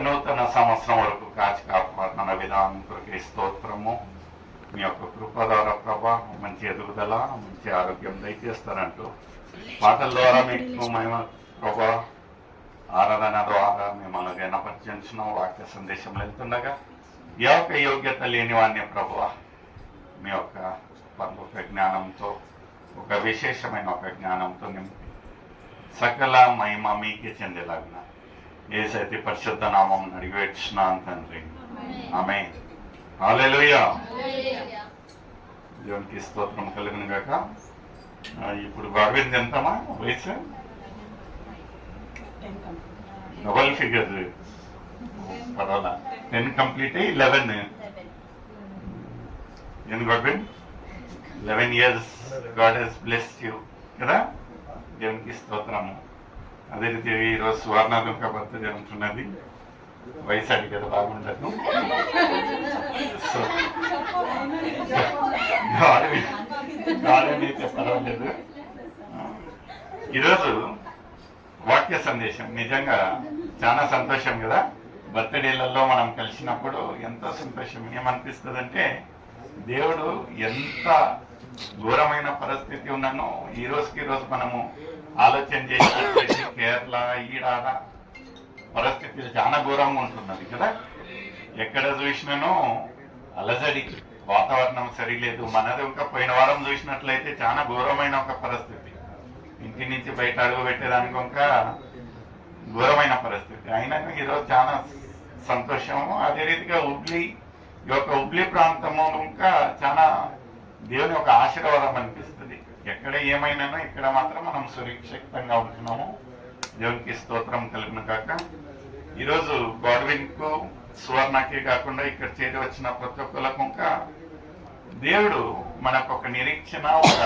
నూతన సంవత్సరం వరకు కాచి కాపాడుతున్న విధానం కొరకు స్తోత్రము. మీ యొక్క కృప ద్వారా ప్రభా మంచి ఎదుగుదల, మంచి ఆరోగ్యం దయచేస్తారంటూ పాటల ద్వారా మీకు మేము ప్రభా ఆరాధన ద్వారా మిమ్మల్ని వినపరిచిన వాక్య సందేశంలో వెళ్తుండగా ఈ యొక్క యోగ్యత లేని వాడిని ప్రభువా మీ యొక్క పరలోక జ్ఞానంతో, ఒక విశేషమైన ఒక జ్ఞానంతో నింపి సకల మహిమ మీకే చెందేలాగిన యేసయ్య పరిశుద్ధ నామం అడిగివేస్తున్నాను తండ్రి. ఆమేన్. హల్లెలూయా. దేవునికి స్తోత్రం కలుగును గాక. ఇప్పుడు గవర్నమెంట్ ఎంతమా వయసు? డబల్ ఫిగర్ పర్వాలా. 10 కంప్లీట్ అయ్యి 11 ఏం government 11 years God he's blessed you కదా. దేవునికి స్తోత్రము. అదే రీతి ఈరోజు సువర్ణదుర్గ బర్త్డే ఉంటున్నది. వయసు అడిగి కదా బాగుండదు. సో గాడైతే పర్వాలేదు. ఈరోజు వాక్య సందేశం నిజంగా చాలా సంతోషం కదా. బర్త్డేలలో మనం కలిసినప్పుడు ఎంతో సంతోషం. ఏమనిపిస్తుంది అంటే దేవుడు ఎంత ఘోరమైన పరిస్థితి ఉన్నానో ఈ రోజు మనము ఆలోచన చేసి కేరళ ఈడాడ పరిస్థితి చాలా ఘోరంగా ఉంటున్నది కదా. ఎక్కడ చూసినానో అలజడి, వాతావరణం సరిలేదు. మనది ఇంకా పోయిన వారం చూసినట్లయితే చాలా ఘోరమైన ఒక పరిస్థితి. ఇంటి నుంచి బయట అడుగు పెట్టేదానికి ఇంకా ఘోరమైన పరిస్థితి. అయినా ఈరోజు చాలా సంతోషము. అదే రీతిగా ఈ యొక్క హుబ్లీ ప్రాంతము ఇంకా చాలా దేవుని ఒక ఆశీర్వాదం అనిపిస్తుంది. ఎక్కడ ఏమైనానో ఇక్కడ మాత్రం మనం సురక్షితంగా ఉంటున్నాము. దేవునికి స్తోత్రం కలుగును కాక. ఈరోజు గాడ్విన్ కు, సువర్ణకే కాకుండా ఇక్కడ చేరి వచ్చిన ప్రతి ఒక్కరికి ఇంకా దేవుడు మనకు ఒక నిరీక్షణ, ఒక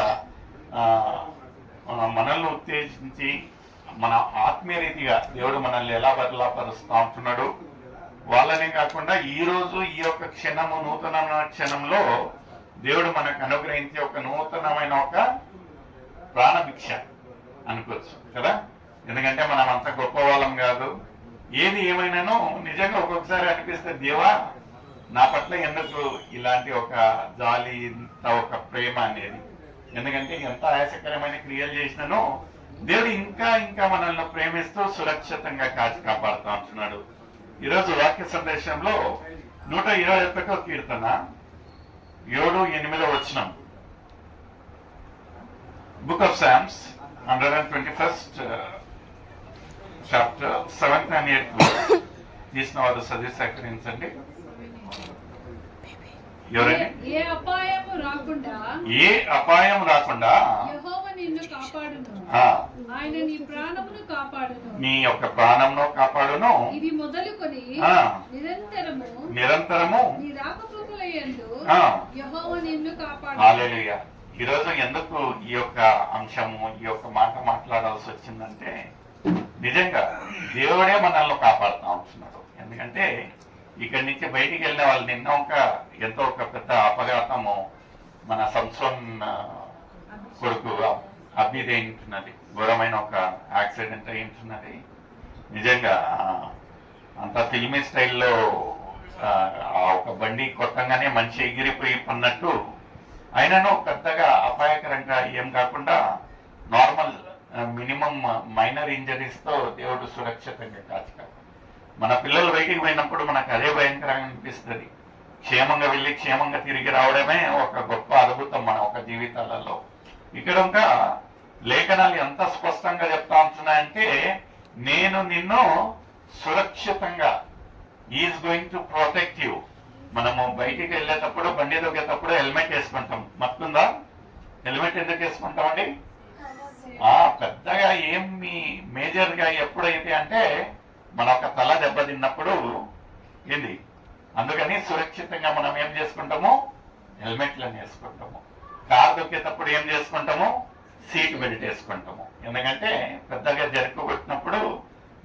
మనల్ని ఉత్తేజించి మన ఆత్మీయ రీతిగా దేవుడు మనల్ని ఎలా బదలాపరుస్తూ ఉంటున్నాడు. వాళ్ళనే కాకుండా ఈరోజు ఈ యొక్క క్షణము, నూతనమైన క్షణంలో దేవుడు మనకు అనుగ్రహించే ఒక నూతనమైన ఒక ప్రాణభిక్ష అనుకోవచ్చు కదా. ఎందుకంటే మనం అంత గొప్ప వాళ్ళం కాదు. ఏది ఏమైనానో నిజంగా ఒక్కొక్కసారి అనిపిస్తే దేవా నా పట్ల ఎందుకు ఇలాంటి ఒక జాలి, ఇంత ఒక ప్రేమ అనేది. ఎందుకంటే ఎంత ఆయాసకరమైన క్రియలు చేసినానో దేవుడు ఇంకా ఇంకా మనల్ని ప్రేమిస్తూ సురక్షితంగా కాచి కాపాడుతూ ఉంటున్నాడు. ఈరోజు వాక్య సందేశంలో 121వ కీర్తన 7-8 వచనం. Book of Psalms 121st chapter 7th and 8th verse. తీసిన వారు చదివి సేకరించండి. ఎవరండి? ఏ అపాయం రాకుండా యెహోవా నిన్ను కాపాడును. ఆయన నీ ప్రాణమును కాపాడును. నీ యొక్క ప్రాణమును కాపాడును. ఇది మొదలుకొని నిరంతరము నీ రాకపోకలయందు యెహోవా నిన్ను కాపాడును. హల్లెలూయా. ఈరోజు ఎందుకు ఈ యొక్క అంశము, ఈ యొక్క మాట మాట్లాడాల్సి వచ్చిందంటే నిజంగా దేవుడే మనల్ని కాపాడుతూ ఉంటున్నాడు. ఎందుకంటే ఇక్కడి నుంచి బయటికి వెళ్ళిన వాళ్ళు నిన్న ఎంతో ఒక పెద్ద అపఘాతము మన సంసోన్ కొడుకు అభిది అయింటున్నది. ఘోరమైన ఒక యాక్సిడెంట్ అయింటున్నది. నిజంగా అంత ఫిల్మీ స్టైల్లో ఒక బండి కొట్టంగానే మనిషి ఎగిరిపోయి పన్నట్టు అయినను పెద్దగా అపాయకరంగా ఏం కాకుండా నార్మల్ మినిమం మైనర్ ఇంజరీస్తో దేవుడు సురక్షితంగా కాచుక. మన పిల్లలు బయటికి పోయినప్పుడు మనకు అదే భయంకరంగా అనిపిస్తుంది. క్షేమంగా వెళ్ళి క్షేమంగా తిరిగి రావడమే ఒక గొప్ప అద్భుతం మన ఒక జీవితాలలో. ఇక్కడ ఇంకా లేఖనాలు ఎంత స్పష్టంగా చెప్తా ఉంటున్నాయంటే నేను నిన్ను సురక్షితంగా, is going to protect you. మనము బయటికి వెళ్ళేటప్పుడు, బండి దొక్కేటప్పుడు హెల్మెట్ వేసుకుంటాం. మత్తుందా? హెల్మెట్ ఎందుకు వేసుకుంటామండి? పెద్దగా ఏమి మేజర్గా ఎప్పుడైతే అంటే మన ఒక తల దెబ్బతిన్నప్పుడు ఏంది, అందుకని సురక్షితంగా మనం ఏం చేసుకుంటాము? హెల్మెట్లను వేసుకుంటాము. కారు దొక్కేటప్పుడు ఏం చేసుకుంటాము? సీట్ బెల్ట్ వేసుకుంటాము. ఎందుకంటే పెద్దగా జరుపు కొట్టినప్పుడు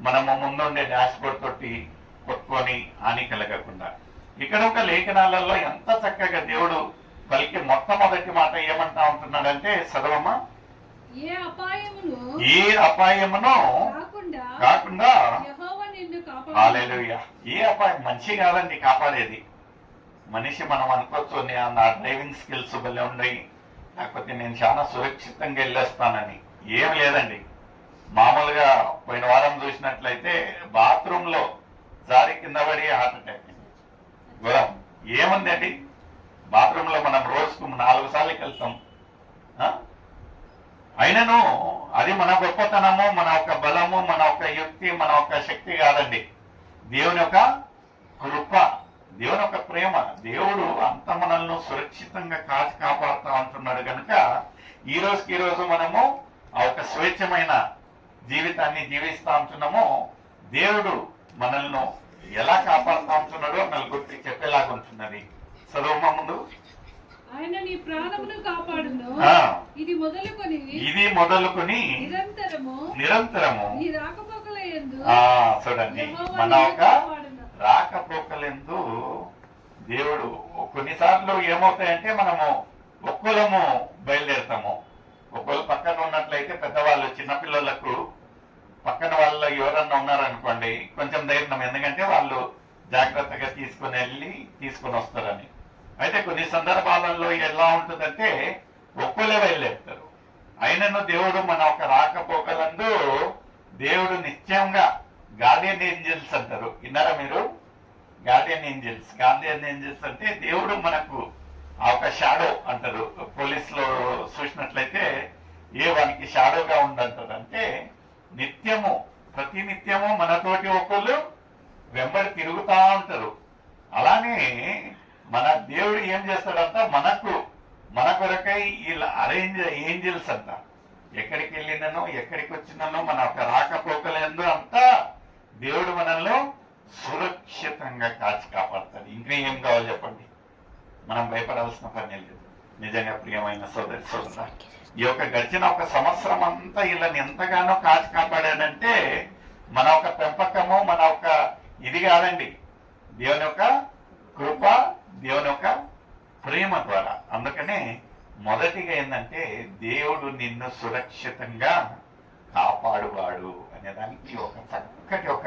మనము ముందుండే డాష్ బోర్డ్ తోటి కొట్టుకొని హాని కలగకుండా. ఇక్కడ ఒక లేఖనాలలో ఎంత చక్కగా దేవుడు పలికి మొట్టమొదటి మాట ఏమంటా ఉంటున్నాడంటే, చదవమ్మా. ఏ అపాయమును కాకుండా యెహోవా నిన్ను కాపాడు. హల్లెలూయా. ఏ అపాయం మంచి కాదండి కాపాడేది. మనిషి మనం అనుకోవచ్చు నా డ్రైవింగ్ స్కిల్స్ భలే ఉన్నాయి, లేకపోతే నేను చాలా సురక్షితంగా వెళ్ళేస్తానని. ఏం లేదండి. మామూలుగా పోయిన వారం చూసినట్లయితే బాత్రూమ్ లో జారి కింద పడి హార్ట్ అటాక్ ఘోరం. ఏముందండి, బాత్రూమ్ లో మనం రోజుకు 4 సార్లకి వెళ్తాం. అయినను అది మన గొప్పతనము, మన ఒక బలము, మన ఒక యుక్తి, మన ఒక శక్తి కాదండి. దేవుని యొక్క కృప, దేవుని యొక్క ప్రేమ. దేవుడు అంత మనల్ని సురక్షితంగా కాపాడుతా అంటున్నాడు కనుక ఈ రోజు మనము ఆ ఒక స్వేచ్ఛమైన జీవితాన్ని జీవిస్తా ఉంటున్నామో దేవుడు మనల్ని ఎలా కాపాడుతా ఉంటున్నాడో నలుగురికి చెప్పేలాగా ఉంటున్నది. చదువు ముందు. ఆయన నీ ప్రాణమును కాపాడును. ఇది మొదలుకొని నిరంతరము నీ రాకపోకలయందు. చూడండి, మన ఒక రాకపోకలందు దేవుడు కొన్నిసార్లు ఏమవుతాయంటే మనము ఒక్కలము బయలుదేరుతాము. ఒక్కరు పక్కన ఉన్నట్లయితే పెద్దవాళ్ళు చిన్నపిల్లలకు పక్కన వాళ్ళు ఎవరన్నా ఉన్నారనుకోండి కొంచెం ధైర్యం, ఎందుకంటే వాళ్ళు జాగ్రత్తగా తీసుకొని వస్తారని. అయితే కొన్ని సందర్భాలలో ఎలా ఉంటుందంటే ఒక్కలే బయలుదేరుతారు. అయినను దేవుడు మన ఒక రాకపోకలందు దేవుడు నిత్యంగా గార్డియన్ ఏంజల్స్ అంటారు. విన్నారా మీరు? గార్డియన్ ఏంజల్స్ అంటే దేవుడు మనకు ఆ ఒక షాడో అంటారు. పోలీస్ లో చూసినట్లయితే వానికి షాడోగా ఉండంటారు. అంటే నిత్యము ప్రతి నిత్యము మనతోటి ఒకళ్ళు వెంబడి తిరుగుతా ఉంటారు. అలానే మన దేవుడు ఏం చేస్తాడంట, మన కొరకై ఇలా అరేంజ్ ఏంజల్స్ అంట. ఎక్కడికి వెళ్ళినను ఎక్కడికి వచ్చినానో మన ఒక రాకపోకలందు అంతా దేవుడు మనల్ని సురక్షితంగా కాపాడతాడు. ఇంకా ఏం కావాలి చెప్పండి? మనం భయపడాల్సిన పని లేదు. నిజంగా ప్రియమైన సోదర, ఈ యొక్క గడిచిన ఒక సంవత్సరం అంతా వీళ్ళని ఎంతగానో కాపాడాడంటే మన ఒక పెంపకము, మన ఒక ఇది కాదండి, దేవుని యొక్క కృప, దేవుని యొక్క ప్రేమ ద్వారా. అందుకనే మొదటిగా ఏంటంటే దేవుడు నిన్ను సురక్షితంగా కాపాడువాడు అనేదానికి ఒక చక్కటి ఒక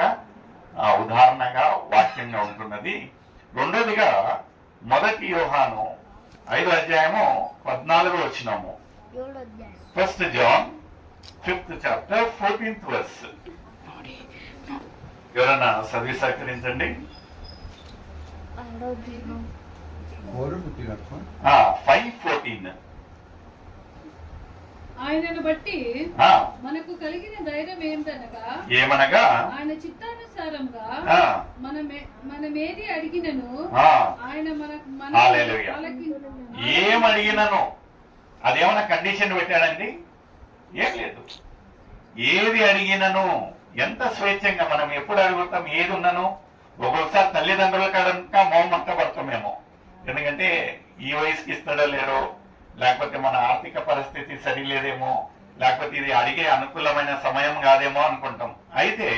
ఉదాహరణగా వాక్యంగా ఉంటున్నది. రెండోదిగా 1 యోహాను 5వ అధ్యాయము 14వ వచనము. 1 John 5th chapter 14th verse. ఎవరన్నా చదివి సహకరించండి. 5:14. ఆయనను బట్టి మనకు కలిగిన ధైర్యం ఏమనగా ఆయన చిత్తానుసారంగా మనమేది అడిగినను ఆయన ఏమడిగినను అదేమన్నా కండిషన్ పెట్టాడండి? ఏం లేదు. ఏది అడిగినను ఎంత స్వేచ్ఛంగా మనం ఎప్పుడు అడుగుతాం. ఏది ఉన్నను ఒక్కొక్కసారి తల్లిదండ్రుల కనుక మౌనంత పడతామేమో, ఎందుకంటే ఈ వయసుకి ఇస్తాడో లేరో, లేకపోతే మన ఆర్థిక పరిస్థితి సరిలేదేమో, లేకపోతే ఇది అడిగే అనుకూలమైన సమయం కాదేమో అనుకుంటాం. అయితే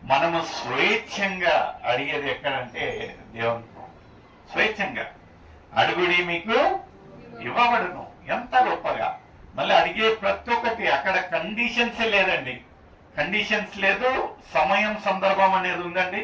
మనము స్వేచ్ఛంగా అడిగేది ఎక్కడంటే దేవునితో. స్వేచ్ఛంగా అడుగుడి మీకు ఇవ్వబడును. ఎంత గొప్పగా! మళ్ళీ అడిగే ప్రతి ఒక్కటి అక్కడ కండిషన్స్ లేదండి. కండిషన్స్ లేదు, సమయం సందర్భం అనేది ఉందండి.